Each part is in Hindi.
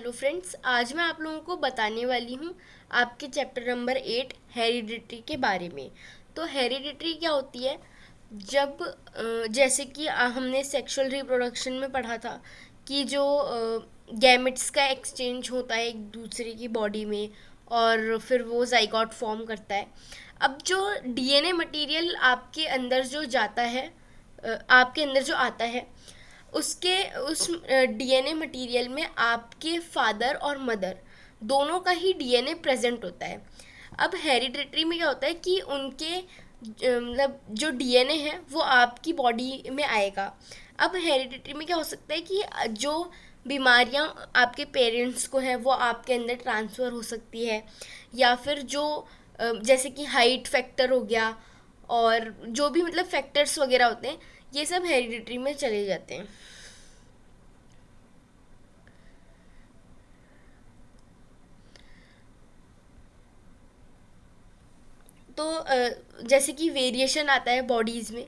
हेलो फ्रेंड्स, आज मैं आप लोगों को बताने वाली हूँ आपके चैप्टर नंबर 8 हेरिडिटरी के बारे में। तो हेरिडिटरी क्या होती है? जब जैसे कि हमने सेक्सुअल रिप्रोडक्शन में पढ़ा था कि जो गैमेट्स का एक्सचेंज होता है एक दूसरे की बॉडी में और फिर वो जाइगोट फॉर्म करता है। अब जो डीएनए मटेरियल आपके अंदर जो जाता है, आपके अंदर जो आता है, उसके उस डीएनए मटेरियल में आपके फादर और मदर दोनों का ही डीएनए प्रेजेंट होता है। अब हेरिडिटरी में क्या होता है कि उनके मतलब जो डीएनए है वो आपकी बॉडी में आएगा। अब हेरिडिटरी में क्या हो सकता है कि जो बीमारियां आपके पेरेंट्स को है वो आपके अंदर ट्रांसफ़र हो सकती है, या फिर जो जैसे कि हाइट फैक्टर हो गया और जो भी मतलब फैक्टर्स वगैरह होते हैं, ये सब हेरिडिटरी में चले जाते हैं। तो जैसे कि वेरिएशन आता है बॉडीज़ में,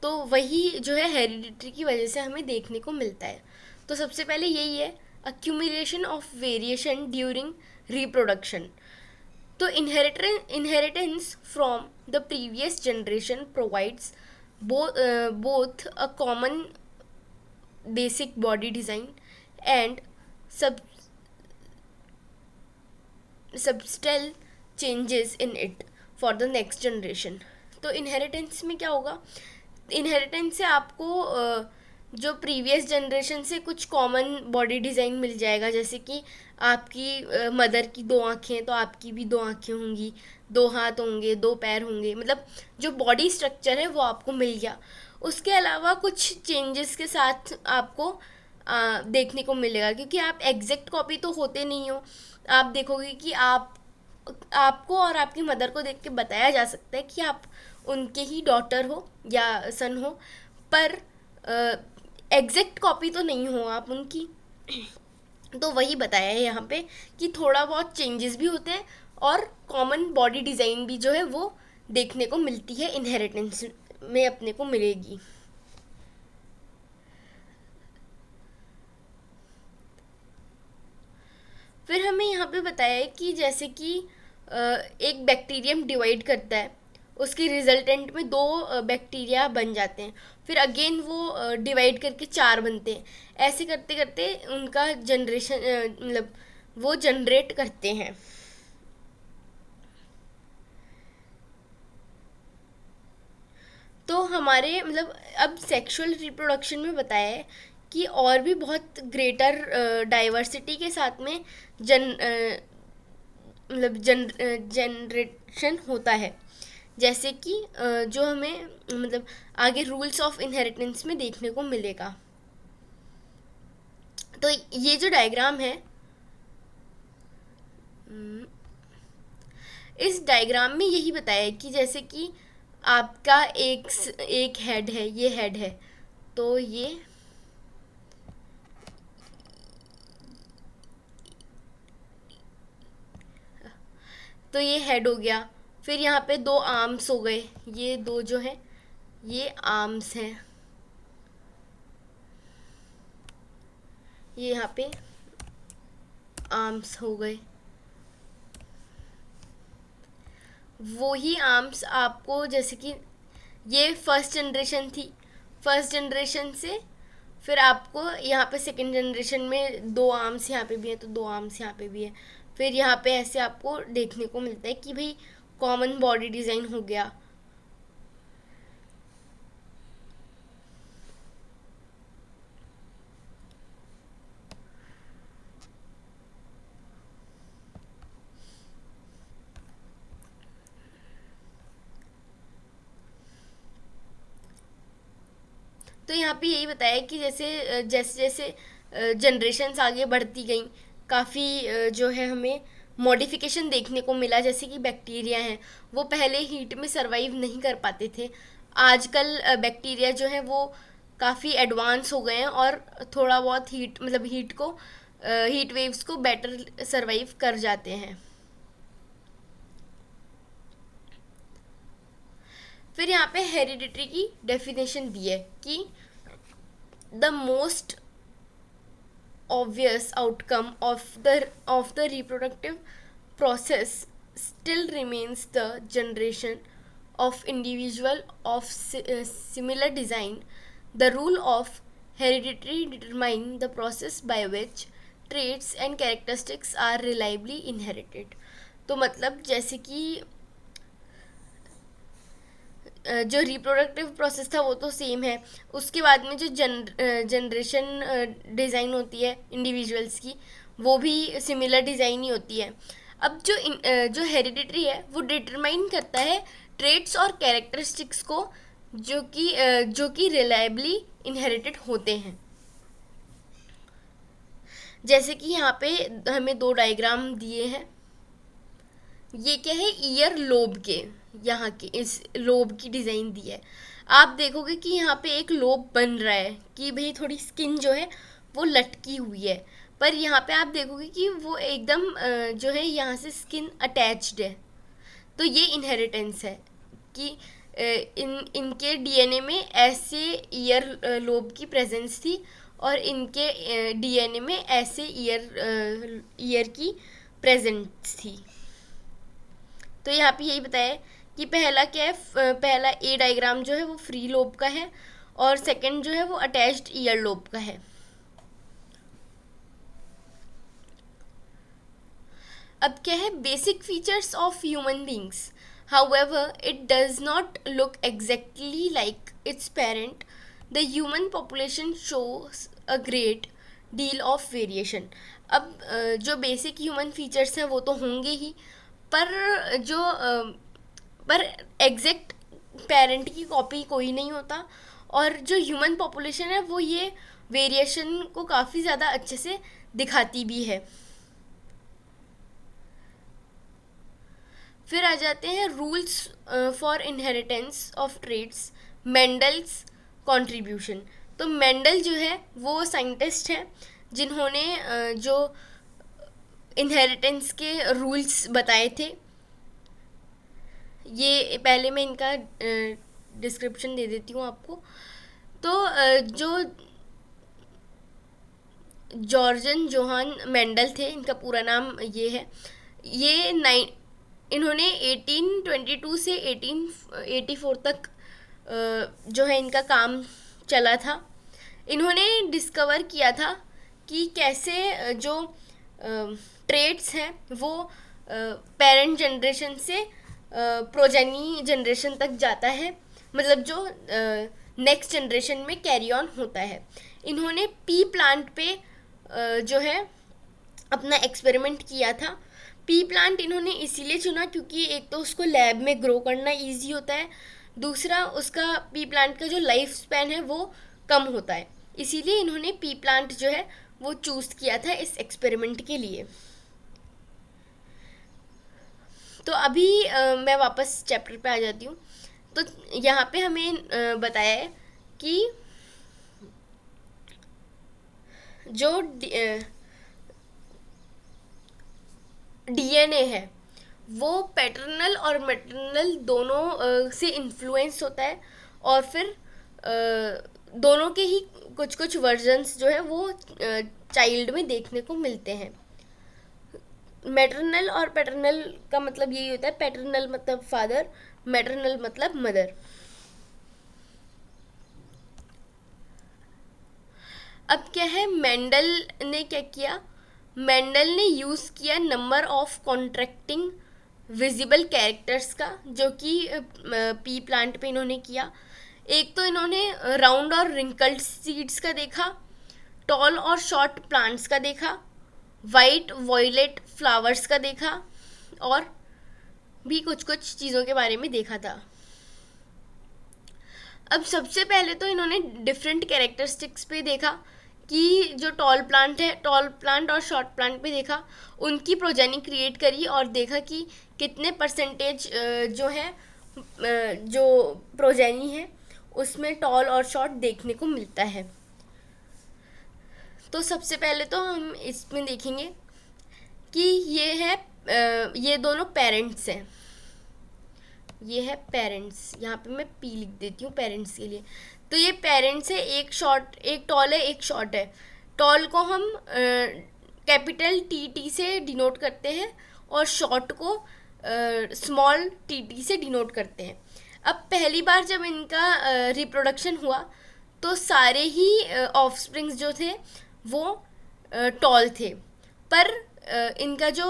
तो वही जो है हेरिडिटरी की वजह से हमें देखने को मिलता है। तो सबसे पहले यही है, accumulation of variation during reproduction. तो inheritance from the previous generation provides both a common basic body design and sub subtle changes in it for the next generation। तो इनहेरिटेंस में क्या होगा? इनहेरिटेंस से आपको जो प्रीवियस जनरेशन से कुछ कॉमन बॉडी डिज़ाइन मिल जाएगा, जैसे कि आपकी मदर की दो आँखें हैं तो आपकी भी दो आँखें होंगी, दो हाथ होंगे, दो पैर होंगे, मतलब जो बॉडी स्ट्रक्चर है वो आपको मिल गया। उसके अलावा कुछ चेंजेस के साथ आपको देखने को मिलेगा, क्योंकि आप एग्जैक्ट कॉपी तो होते नहीं हो। आप देखोगे कि आपको और आपकी मदर को देख के बताया जा सकता है कि आप उनके ही डॉटर हो या सन हो, पर एग्जैक्ट कॉपी तो नहीं हो आप उनकी। तो वही बताया है यहाँ पे कि थोड़ा बहुत चेंजेस भी होते हैं और कॉमन बॉडी डिज़ाइन भी जो है वो देखने को मिलती है, इनहेरिटेंस में अपने को मिलेगी। फिर हमें यहाँ पे बताया है कि जैसे कि एक बैक्टीरियम डिवाइड करता है, उसके रिजल्टेंट में दो बैक्टीरिया बन जाते हैं, फिर अगेन वो डिवाइड करके चार बनते हैं। ऐसे करते करते उनका जनरेशन मतलब वो जनरेट करते हैं। तो हमारे मतलब अब सेक्सुअल रिप्रोडक्शन में बताया है कि और भी बहुत ग्रेटर डाइवर्सिटी के साथ में जन मतलब जनरेशन होता है, जैसे कि जो हमें मतलब आगे रूल्स ऑफ इनहेरिटेंस में देखने को मिलेगा। तो ये जो डायग्राम है, इस डायग्राम में यही बताया है कि जैसे कि आपका एक हेड है, ये हेड है, तो ये हेड हो गया। फिर यहाँ पे दो आर्म्स हो गए, ये दो जो है ये आर्म्स हैं, ये यहाँ पे आर्म्स हो गए। वो ही आर्म्स आपको जैसे कि ये फर्स्ट जनरेशन थी, फर्स्ट जनरेशन से फिर आपको यहाँ पे सेकंड जनरेशन में दो आर्म्स यहाँ पे भी हैं तो दो आर्म्स यहाँ पे भी है। फिर यहाँ पे ऐसे आपको देखने को मिलता है कि भाई कॉमन बॉडी डिज़ाइन हो गया। तो यहाँ पे यही बताया है कि जैसे जैसे जैसे जनरेशन्स आगे बढ़ती गई, काफ़ी जो है हमें मॉडिफिकेशन देखने को मिला। जैसे कि बैक्टीरिया हैं, वो पहले हीट में सरवाइव नहीं कर पाते थे। आजकल बैक्टीरिया जो है वो काफ़ी एडवांस हो गए हैं और थोड़ा बहुत हीट मतलब हीट वेव्स को बेटर सरवाइव कर जाते हैं। फिर यहाँ पे हेरिडिटरी की डेफिनेशन दी है कि the most obvious outcome of the reproductive process still remains the generation of individual of similar design. The rule of heredity determines the process by which traits and characteristics are reliably inherited. तो मतलब जैसे कि जो रिप्रोडक्टिव प्रोसेस था वो तो सेम है, उसके बाद में जो जनरेशन डिज़ाइन होती है इंडिविजुअल्स की, वो भी सिमिलर डिज़ाइन ही होती है. अब जो हेरिडिटरी है वो डिटरमाइन करता है ट्रेट्स और कैरेक्टरिस्टिक्स को जो कि रिलायबली इनहेरिटेड होते हैं. जैसे कि यहाँ पे हमें दो डायग्राम दिए हैं. ये क्या है, ईयर लोब के, यहाँ के इस लोब की डिज़ाइन दी है. आप देखोगे कि यहाँ पे एक लोब बन रहा है कि भाई थोड़ी स्किन जो है वो लटकी हुई है, पर यहाँ पे आप देखोगे कि वो एकदम जो है यहाँ से स्किन अटैच्ड है. तो ये इनहेरिटेंस है कि इनके डीएनए में ऐसे ईयर लोब की प्रेजेंस थी और इनके डीएनए में ऐसे ईयर की प्रेजेंस थी. तो यहाँ पे यही बताया कि पहला क्या है, पहला ए डायग्राम जो है वो फ्री लोब का है और सेकंड जो है वो अटैच्ड ईयर लोब का है. अब क्या है, basic features of human beings. However, it does not look exactly like its parent. The human population shows a great deal of variation. अब जो बेसिक ह्यूमन फीचर्स हैं वो तो होंगे ही, पर पर एग्जैक्ट पेरेंट की कॉपी कोई नहीं होता, और जो ह्यूमन पॉपुलेशन है वो ये वेरिएशन को काफ़ी ज़्यादा अच्छे से दिखाती भी है. फिर आ जाते हैं rules for inheritance of traits, Mendel's contribution. तो मेंडल जो है वो साइंटिस्ट हैं जिन्होंने जो इनहेरिटेंस के रूल्स बताए थे. ये पहले मैं इनका डिस्क्रिप्शन दे देती हूँ आपको. तो जो जॉर्जन जोहान मेंडल थे, इनका पूरा नाम ये है. ये इन्होंने 1822 से 1884 तक जो है इनका काम चला था. इन्होंने डिस्कवर किया था कि कैसे जो ट्रेड्स हैं वो पेरेंट जनरेशन से प्रोजेनी जनरेशन तक जाता है, मतलब जो नेक्स्ट जनरेशन में कैरी ऑन होता है. इन्होंने पी प्लांट पे जो है अपना एक्सपेरिमेंट किया था. पी प्लांट इन्होंने इसीलिए चुना क्योंकि एक तो उसको लैब में ग्रो करना इजी होता है, दूसरा उसका पी प्लांट का जो लाइफ स्पैन है वो कम होता है. इसीलिए इन्होंने पी प्लांट जो है वो चूज़ किया था इस एक्सपेरिमेंट के लिए. तो अभी मैं वापस चैप्टर पे आ जाती हूँ. तो यहाँ पे हमें बताया है कि जो डीएनए है वो पैटर्नल और मैटरनल दोनों से इन्फ्लुएंस होता है, और फिर दोनों के ही कुछ कुछ वर्जन्स जो है वो चाइल्ड में देखने को मिलते हैं. मैटरनल और पैटर्नल का मतलब यही होता है, पैटर्नल मतलब फादर, मैटरनल मतलब मदर. अब क्या है, मेंडल ने क्या किया, मेंडल ने यूज़ किया number of contracting visible characters का, जो कि पी प्लांट पे इन्होंने किया. एक तो इन्होंने राउंड और रिंकल्ड सीड्स का देखा, टॉल और शॉर्ट प्लांट्स का देखा, वाइट वॉयलेट फ्लावर्स का देखा, और भी कुछ कुछ चीज़ों के बारे में देखा था. अब सबसे पहले तो इन्होंने डिफरेंट कैरेक्टरिस्टिक्स पे देखा कि जो टॉल प्लांट और शॉर्ट प्लांट पे देखा, उनकी प्रोजेनी क्रिएट करी और देखा कि कितने परसेंटेज जो है जो प्रोजेनी है उसमें टॉल और शॉर्ट देखने को मिलता है. तो सबसे पहले तो हम इसमें देखेंगे कि ये दोनों पेरेंट्स हैं. ये है पेरेंट्स, यहाँ पे मैं पी लिख देती हूँ पेरेंट्स के लिए. तो ये पेरेंट्स है, एक टॉल है एक शॉर्ट है. टॉल को हम कैपिटल टी टी से डिनोट करते हैं और शॉर्ट को स्मॉल टी टी से डिनोट करते हैं। अब पहली बार जब इनका रिप्रोडक्शन हुआ तो सारे ही ऑफस्प्रिंग्स जो थे वो टॉल थे, पर इनका जो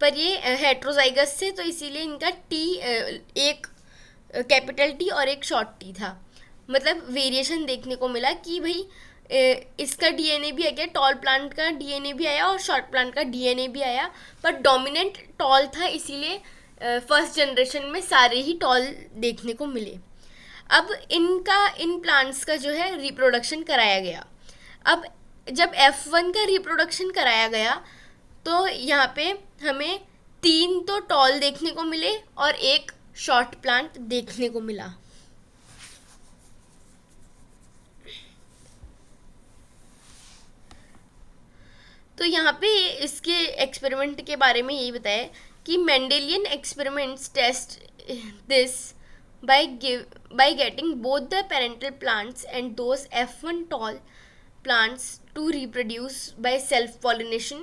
ये हेट्रोजाइगस थे, तो इसीलिए इनका टी एक कैपिटल टी और एक शॉर्ट टी था। मतलब वेरिएशन देखने को मिला कि भाई इसका डीएनए भी आ गया, टॉल प्लांट का डीएनए भी आया और शॉर्ट प्लांट का डीएनए भी आया, पर डोमिनेंट टॉल था, इसीलिए फर्स्ट जनरेशन में सारे ही टॉल देखने को मिले। अब इन प्लांट्स का जो है रिप्रोडक्शन कराया गया। अब जब F1 का रिप्रोडक्शन कराया गया तो यहाँ पे हमें 3 तो टॉल देखने को मिले और एक शॉर्ट प्लांट देखने को मिला। तो यहाँ पे इसके एक्सपेरिमेंट के बारे में यही बताया कि Mendelian experiments test this by getting both the parental plants and those F1 tall plants to reproduce by self-pollination.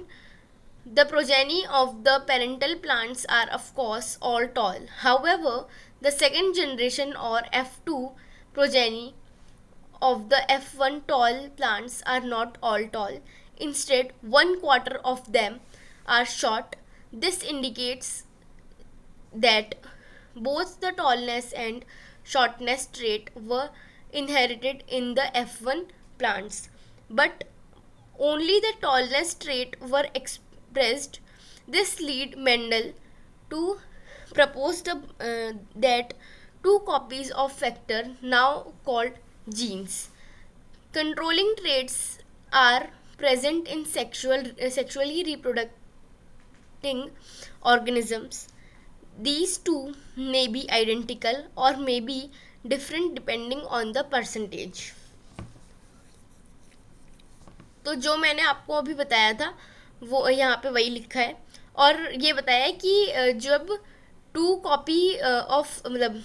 The progeny of the parental plants are of course all tall. However, the second generation or F2 progeny of the F1 tall plants are not all tall. Instead, 1/4 of them are short. This indicates that both the tallness and shortness trait were inherited in the F1 plants, but only the tallness trait were expressed. This led Mendel to propose that 2 copies of factor, now called genes, controlling traits are present in sexually reproducing organisms. These two may be identical or may be different depending on the percentage. तो जो मैंने आपको अभी बताया था वो यहाँ पे वही लिखा है, और ये बताया कि जब 2 कॉपी ऑफ मतलब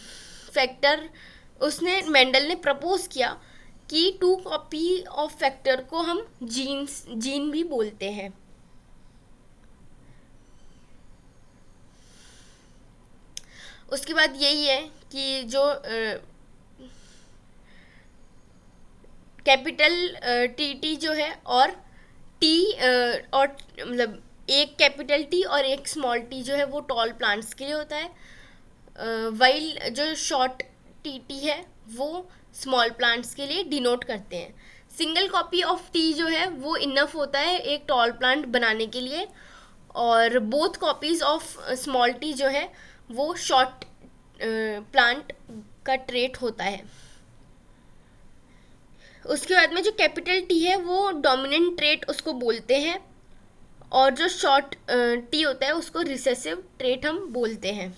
फैक्टर उसने मेंडल ने प्रपोज किया कि 2 कॉपी ऑफ फैक्टर को हम जीन भी बोलते हैं। उसके बाद यही है कि जो कैपिटल टी टी जो है और टी और मतलब एक कैपिटल टी और एक स्मॉल टी जो है वो टॉल प्लांट्स के लिए होता है, वाइल जो शॉर्ट टी टी है वो स्मॉल प्लांट्स के लिए डिनोट करते हैं। सिंगल कॉपी ऑफ टी जो है वो इनफ होता है एक टॉल प्लांट बनाने के लिए, और both copies of small T जो है वो शॉर्ट प्लांट का ट्रेट होता है। उसके बाद में जो कैपिटल टी है वो डोमिनेंट ट्रेट उसको बोलते हैं, और जो शॉर्ट टी होता है उसको रिसेसिव ट्रेट हम बोलते हैं।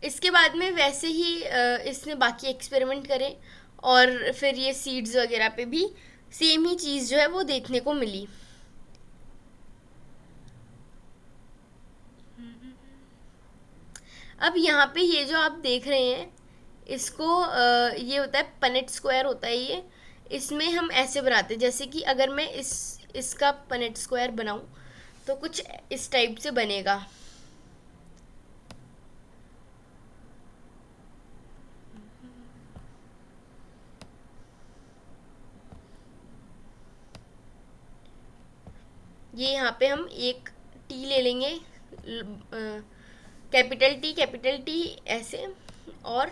इसके बाद में वैसे ही इसने बाकी एक्सपेरिमेंट करे और फिर ये सीड्स वगैरह पे भी सेम ही चीज़ जो है वो देखने को मिली। अब यहाँ पे ये जो आप देख रहे हैं इसको ये होता है पनेट स्क्वायर होता है ये। इसमें हम ऐसे बनाते हैं, जैसे कि अगर मैं इसका पनेट स्क्वायर बनाऊं तो कुछ इस टाइप से बनेगा। ये यहाँ पे हम एक टी ले लेंगे, कैपिटल टी ऐसे, और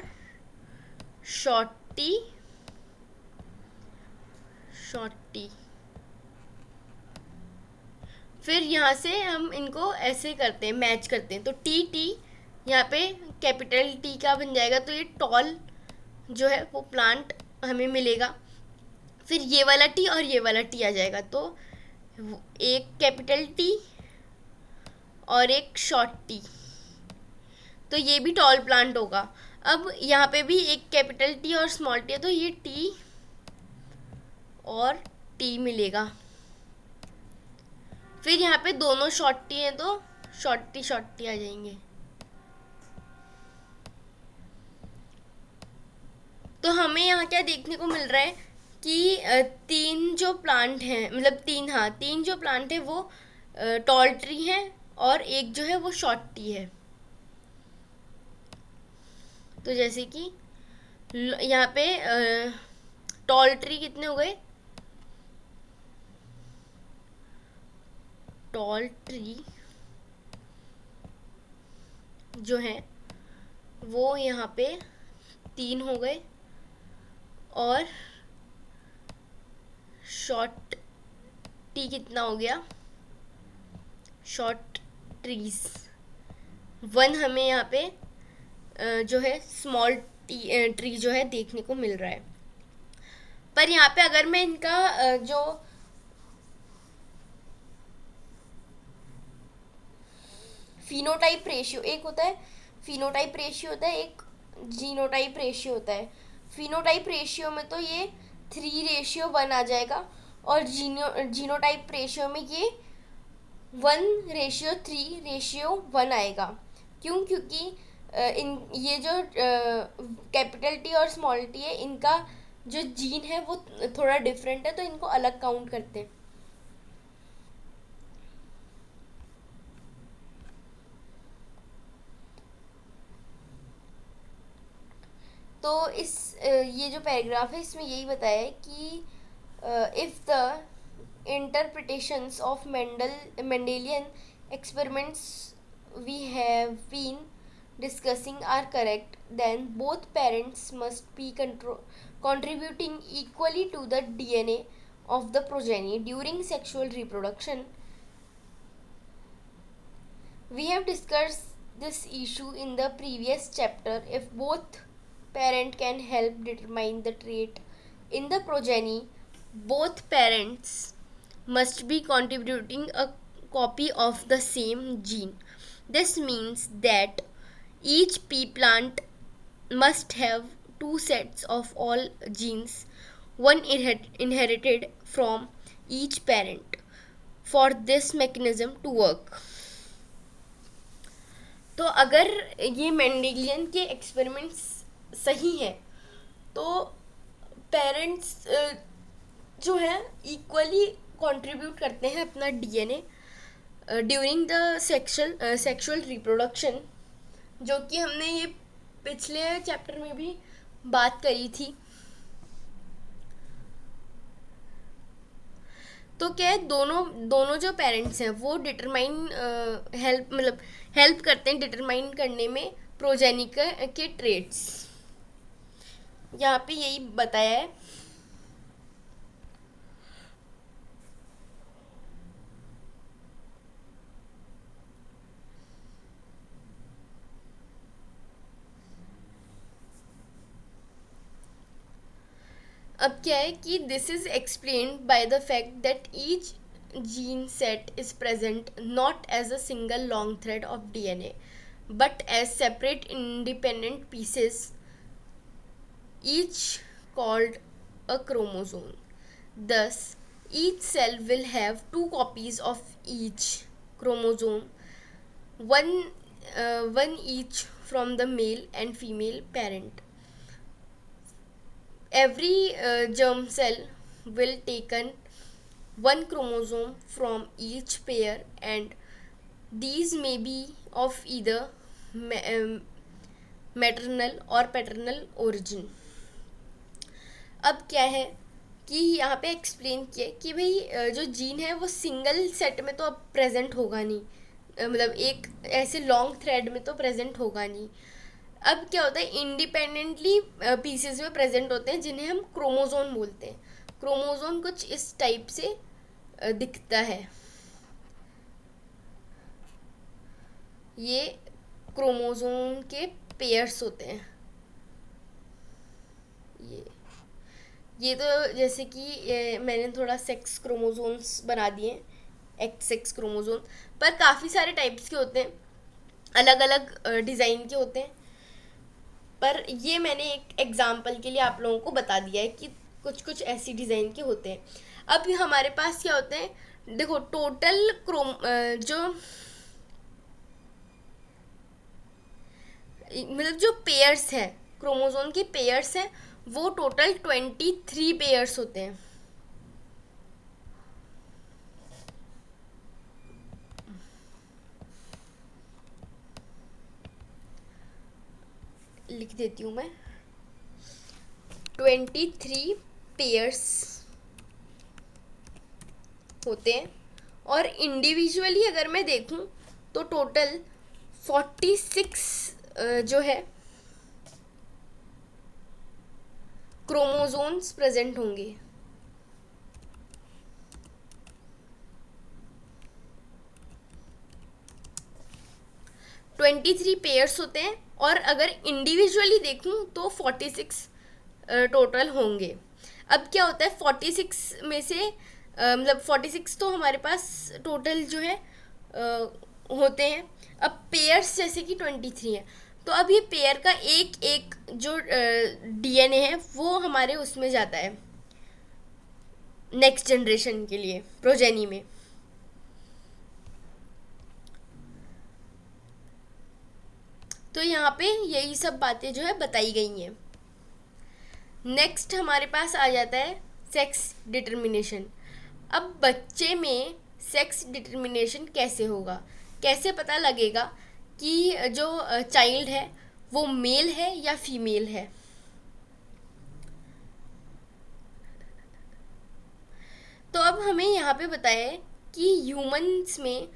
शॉर्ट टी फिर यहाँ से हम इनको ऐसे करते हैं, मैच करते हैं, तो टी टी यहाँ पे कैपिटल टी का बन जाएगा, तो ये टॉल जो है वो प्लांट हमें मिलेगा। फिर ये वाला टी और ये वाला टी आ जाएगा, तो एक कैपिटल टी और एक शॉर्ट टी, तो ये भी टॉल प्लांट होगा। अब यहाँ पे भी एक कैपिटल टी और स्मॉल टी है, तो ये टी और टी मिलेगा। फिर यहाँ पे दोनों शॉर्ट टी हैं तो शॉर्टी शॉर्टी आ जाएंगे। तो हमें यहाँ क्या देखने को मिल रहा है कि तीन जो प्लांट हैं, मतलब तीन, हाँ तीन जो प्लांट है वो टॉल ट्री है और एक जो है वो शॉर्ट टी है। तो जैसे कि यहाँ पे टॉल ट्री कितने हो गए, टॉल ट्री जो है वो यहाँ पे तीन हो गए और शॉर्ट टी कितना हो गया, शॉर्ट ट्रीज वन हमें यहाँ पे जो है स्मॉल ट्री जो है देखने को मिल रहा है। पर यहाँ पे अगर मैं इनका जो फिनोटाइप रेशियो, एक होता है फिनोटाइप रेशियो होता है, एक जीनोटाइप रेशियो होता है। फिनोटाइप रेशियो में तो ये 3:1 आ जाएगा और जीनोटाइप रेशियो में ये 1:3:1 आएगा। क्यों? क्योंकि इन ये जो कैपिटल टी और स्मॉल टी है इनका जो जीन है वो थोड़ा डिफरेंट है, तो इनको अलग काउंट करते हैं। तो इस ये जो पैराग्राफ है इसमें यही बताया है कि if the interpretations of Mendelian experiments we have been discussing are correct, then both parents must be contributing equally to the DNA of the progeny during sexual reproduction. We have discussed this issue in the previous chapter. If both parent can help determine the trait in the progeny, both parents must be contributing a copy of the same gene. This means that each pea plant must have two sets of all genes, one inherited from each parent, for this mechanism to work. तो अगर ये मेंडेलियन के एक्सपेरिमेंट्स सही हैं तो पेरेंट्स जो है इक्वली कंट्रीब्यूट करते हैं अपना DNA during the sexual reproduction, जो कि हमने ये पिछले चैप्टर में भी बात करी थी। तो क्या है, दोनों दोनों जो पेरेंट्स हैं वो डिटरमाइन हेल्प करते हैं डिटरमाइन करने में प्रोजेनी के ट्रेट्स। यहाँ पे यही बताया है। अब क्या है कि this is explained by the fact that each gene set is present not as a single long thread of DNA but as separate independent pieces, each called a chromosome. Thus, each cell will have two copies of each chromosome, one each from the male and female parent. Every germ cell will taken one chromosome from each pair, and these may be of either maternal और पैटर्नल ओरिजिन। अब क्या है कि यहाँ पे एक्सप्लेन किया कि भाई जो जीन है वो सिंगल सेट में तो अब प्रेजेंट होगा नहीं, मतलब एक ऐसे लॉन्ग थ्रेड में तो प्रेजेंट होगा नहीं। अब क्या होता है, इंडिपेंडेंटली पीसेस में प्रेजेंट होते हैं जिन्हें हम क्रोमोजोम बोलते हैं। क्रोमोजोम कुछ इस टाइप से दिखता है। ये क्रोमोजोम के पेयर्स होते हैं। ये तो जैसे कि मैंने थोड़ा सेक्स क्रोमोजोम्स बना दिए, एक्स सेक्स क्रोमोजोम, पर काफ़ी सारे टाइप्स के होते हैं, अलग अलग डिज़ाइन के होते हैं। पर ये मैंने एक एग्जांपल के लिए आप लोगों को बता दिया है कि कुछ कुछ ऐसी डिज़ाइन के होते हैं। अब हमारे पास क्या होते हैं, देखो टोटल जो मतलब जो पेयर्स हैं, क्रोमोसोम के पेयर्स हैं, वो टोटल 23 पेयर्स होते हैं। लिख देती हूँ मैं, 23 पेयर्स होते हैं। और इंडिविजुअली अगर मैं देखूं तो टोटल 46 जो है क्रोमोसोम्स प्रेजेंट होंगे। 23 पेयर्स होते हैं, और अगर इंडिविजुअली देखूं तो 46 टोटल होंगे। अब क्या होता है, 46 में से मतलब 46 तो हमारे पास टोटल जो है होते हैं। अब पेयर्स जैसे कि 23 है, तो अब ये पेयर का एक एक जो डीएनए है वो हमारे उसमें जाता है नेक्स्ट जनरेशन के लिए, प्रोजेनी में। तो यहाँ पे यही सब बातें जो है बताई गई हैं। नेक्स्ट हमारे पास आ जाता है सेक्स डिटर्मिनेशन। अब बच्चे में सेक्स डिटर्मिनेशन कैसे होगा, कैसे पता लगेगा कि जो चाइल्ड है वो मेल है या फीमेल है। तो अब हमें यहाँ पे बताया है कि ह्यूमंस में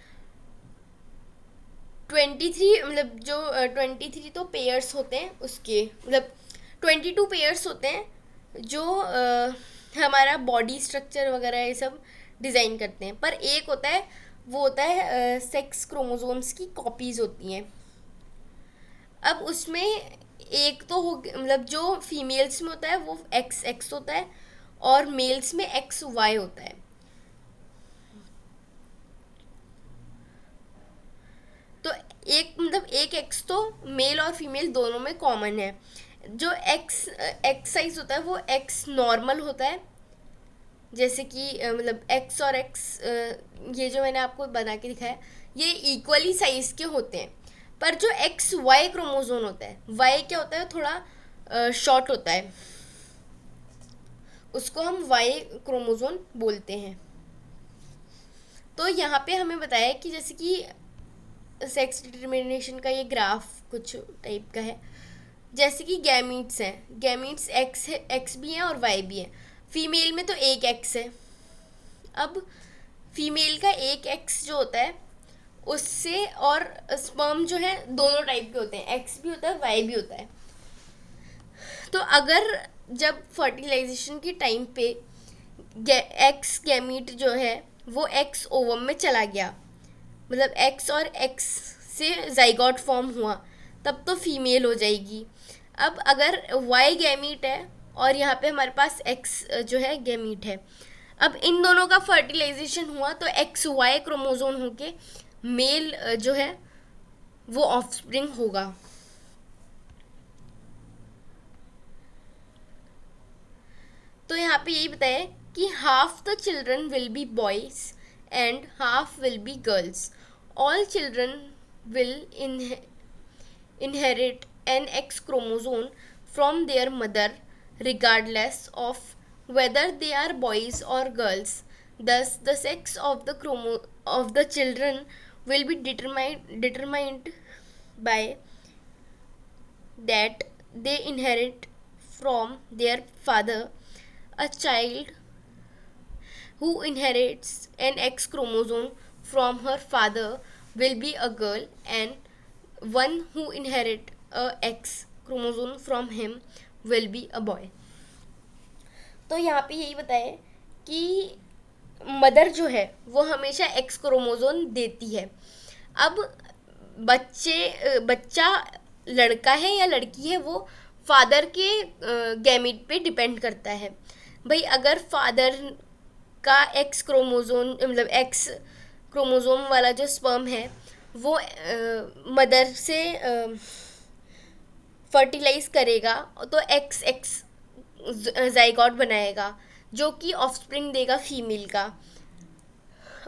23 मतलब जो 23 तो पेयर्स होते हैं, उसके मतलब 22 पेयर्स होते हैं जो हमारा बॉडी स्ट्रक्चर वगैरह ये सब डिज़ाइन करते हैं। पर एक होता है, वो होता है सेक्स क्रोमोसोम्स की कॉपीज होती हैं। अब उसमें एक तो हो मतलब जो फीमेल्स में होता है वो एक्स एक्स होता है, और मेल्स में एक्स वाई होता है। तो एक मतलब एक एक्स तो मेल और फीमेल दोनों में कॉमन है। जो एक्स एक्स साइज होता है वो एक्स नॉर्मल होता है, जैसे कि मतलब एक्स और एक्स ये जो मैंने आपको बना के दिखाया ये इक्वली साइज के होते हैं। पर जो एक्स वाई क्रोमोजोम होता है, वाई क्या होता है, थोड़ा शॉर्ट होता है, उसको हम वाई क्रोमोजोम बोलते हैं। तो यहाँ पे हमें बताया है कि जैसे कि सेक्स डिटर्मिनेशन का ये ग्राफ कुछ टाइप का है। जैसे कि गैमीट्स हैं, गैमीट्स एक्स है, एक्स भी हैं और वाई भी हैं। फीमेल में तो एक एक्स है। अब फीमेल का एक एक्स जो होता है उससे, और स्पर्म जो है दोनों टाइप के होते हैं, एक्स भी होता है वाई भी होता है। तो अगर जब फर्टिलाइजेशन के टाइम पे एक्स गैमीट जो है वो एक्स ओवम में चला गया, मतलब एक्स और एक्स से जाइगोट फॉर्म हुआ, तब तो फीमेल हो जाएगी। अब अगर वाई गैमीट है और यहाँ पे हमारे पास एक्स जो है गैमीट है, अब इन दोनों का फर्टिलाइजेशन हुआ तो एक्स वाई क्रोमोजोम होके मेल जो है वो ऑफस्प्रिंग होगा। तो यहाँ पे यही बताया है कि half the children will be boys and half will be girls. All children will inherit an X chromosome from their mother regardless of whether they are boys or girls. Thus, the sex of the children will be determined by that they inherit from their father. A child who inherits an X chromosome from her father will be a girl, and one who inherits a X chromosome from him will be a boy. तो यहाँ पे यही बताया है कि मदर जो है वो हमेशा एक्स क्रोमोसोम देती है। अब बच्चा लड़का है या लड़की है वो फादर के गैमिट पे डिपेंड करता है। भाई अगर फादर का एक्स क्रोमोसोम मतलब एक्स क्रोमोसोम वाला जो स्पर्म है वो मदर से फर्टिलाइज करेगा तो एक्स एक्स जाइगोट बनाएगा जो कि ऑफस्प्रिंग देगा फीमेल का।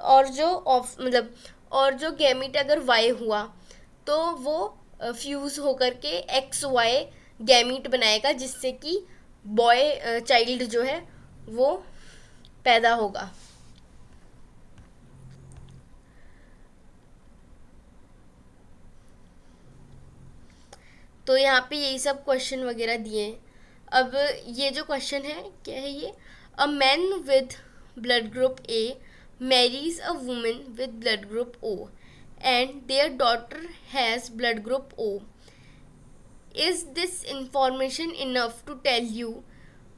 और जो ऑफ मतलब और जो गैमिट अगर वाई हुआ तो वो फ्यूज होकर के एक्स वाई गैमीट बनाएगा, जिससे कि बॉय चाइल्ड जो है वो पैदा होगा। तो यहाँ पे यही सब क्वेश्चन वगैरह दिए हैं। अब ये जो क्वेश्चन है क्या है ये, a man with blood group A marries a woman with blood group O and their daughter has blood group O. Is this information enough to tell you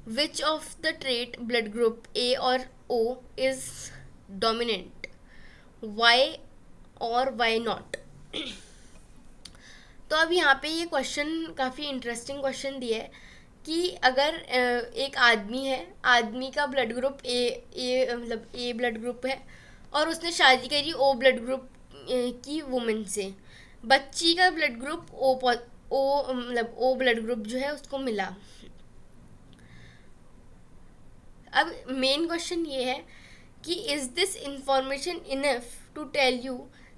which of the trait blood group A और ओ इज डोमिनेंट, वाई और वाई नॉट। तो अब यहाँ पे ये क्वेश्चन काफ़ी इंटरेस्टिंग क्वेश्चन दिया है कि अगर एक आदमी है, आदमी का ब्लड ग्रुप ए मतलब ए ब्लड ग्रुप है, और उसने शादी करी ओ ब्लड ग्रुप की वुमेन से, बच्ची का ब्लड ग्रुप ओ मतलब ओ ब्लड ग्रुप जो है उसको मिला। अब मेन क्वेश्चन ये है कि is this information enough to tell you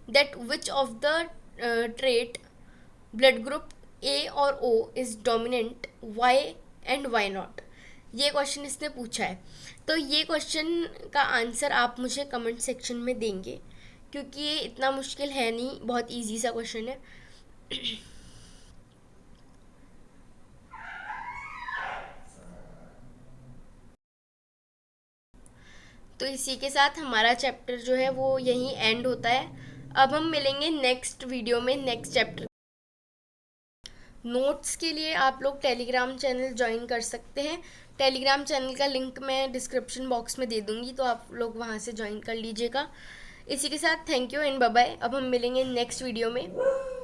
that which of the trait blood group A और O is dominant, why and why not. ये क्वेश्चन इसने पूछा है। तो ये क्वेश्चन का आंसर आप मुझे कमेंट सेक्शन में देंगे, क्योंकि ये इतना मुश्किल है नहीं, बहुत इजी सा क्वेश्चन है। तो इसी के साथ हमारा चैप्टर जो है वो यहीं एंड होता है। अब हम मिलेंगे नेक्स्ट वीडियो में नेक्स्ट चैप्टर। नोट्स के लिए आप लोग टेलीग्राम चैनल ज्वाइन कर सकते हैं। टेलीग्राम चैनल का लिंक मैं डिस्क्रिप्शन बॉक्स में दे दूँगी, तो आप लोग वहाँ से ज्वाइन कर लीजिएगा। इसी के साथ thank you and bye bye. अब हम मिलेंगे नेक्स्ट वीडियो में।